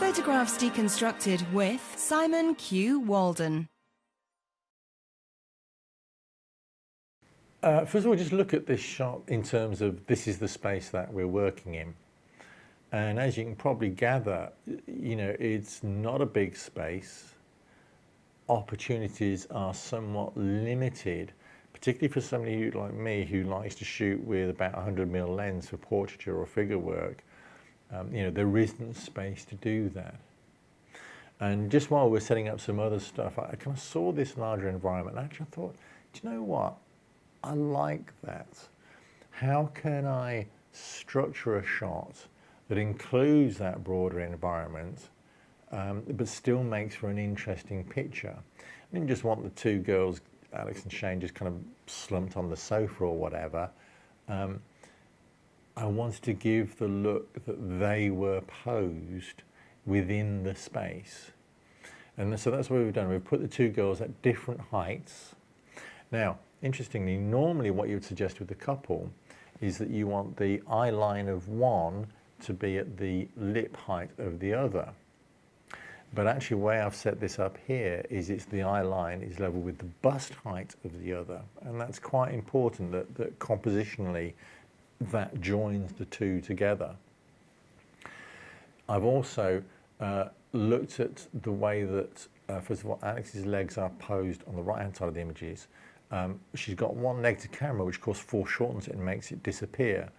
Photographs Deconstructed with Simon Q. Walden. First of all, just look at this shot in terms of this is the space that we're working in. And as you can probably gather, you know, it's not a big space. Opportunities are somewhat limited, particularly for somebody like me who likes to shoot with about 100mm lens for portraiture or figure work. You know, there isn't space to do that. And just while we're setting up some other stuff, I kind of saw this larger environment and actually thought, do you know what? I like that. How can I structure a shot that includes that broader environment, but still makes for an interesting picture? I didn't just want the two girls, Alex and Shane, just kind of slumped on the sofa or whatever. I wanted to give the look that they were posed within the space. And so that's what we've done. We've put the two girls at different heights. Now, interestingly, normally what you would suggest with the couple is that you want the eye line of one to be at the lip height of the other. But actually, the way I've set this up here is it's the eye line is level with the bust height of the other. And that's quite important that compositionally that joins the two together. I've also looked at the way that, first of all, Alex's legs are posed on the right-hand side of the images. She's got one negative camera, which of course foreshortens it and makes it disappear.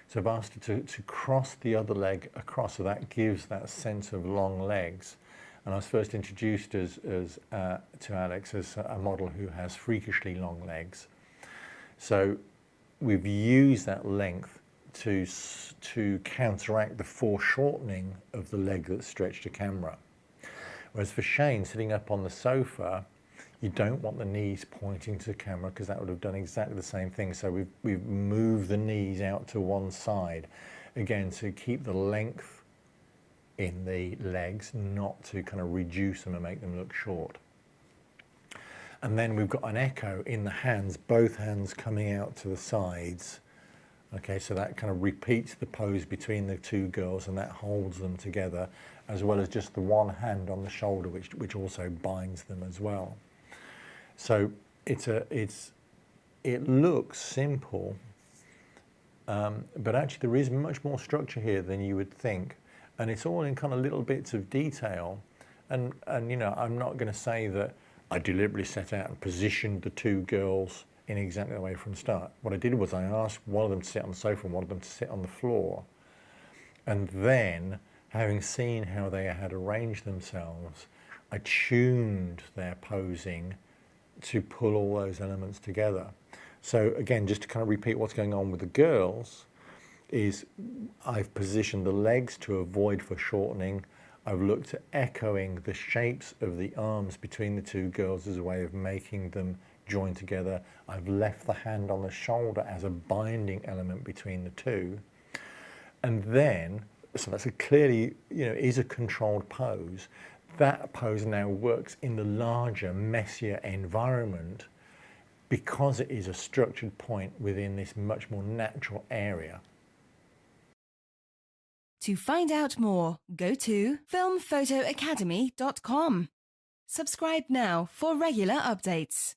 So I've asked her to cross the other leg across, so that gives that sense of long legs. And I was first introduced to Alex as a model who has freakishly long legs. So we've used that length to counteract the foreshortening of the leg that stretched the camera. Whereas for Shane, sitting up on the sofa, you don't want the knees pointing to the camera because that would have done exactly the same thing. So we've moved the knees out to one side, again, to keep the length in the legs, not to kind of reduce them and make them look short. And then we've got an echo in the hands, both hands coming out to the sides. Okay, so that kind of repeats the pose between the two girls and that holds them together, as well as just the one hand on the shoulder, which also binds them as well. So it looks simple, but actually there is much more structure here than you would think. And it's all in kind of little bits of detail. And you know, I'm not going to say that I deliberately set out and positioned the two girls in exactly the way from the start. What I did was I asked one of them to sit on the sofa and one of them to sit on the floor. And then, having seen how they had arranged themselves, I tuned their posing to pull all those elements together. So again, just to kind of repeat what's going on with the girls, is I've positioned the legs to avoid foreshortening. I've looked at echoing the shapes of the arms between the two girls as a way of making them join together. I've left the hand on the shoulder as a binding element between the two. And then, so that's a clearly, you know, is a controlled pose. That pose now works in the larger, messier environment because it is a structured point within this much more natural area. To find out more, go to FilmPhotoAcademy.com. Subscribe now for regular updates.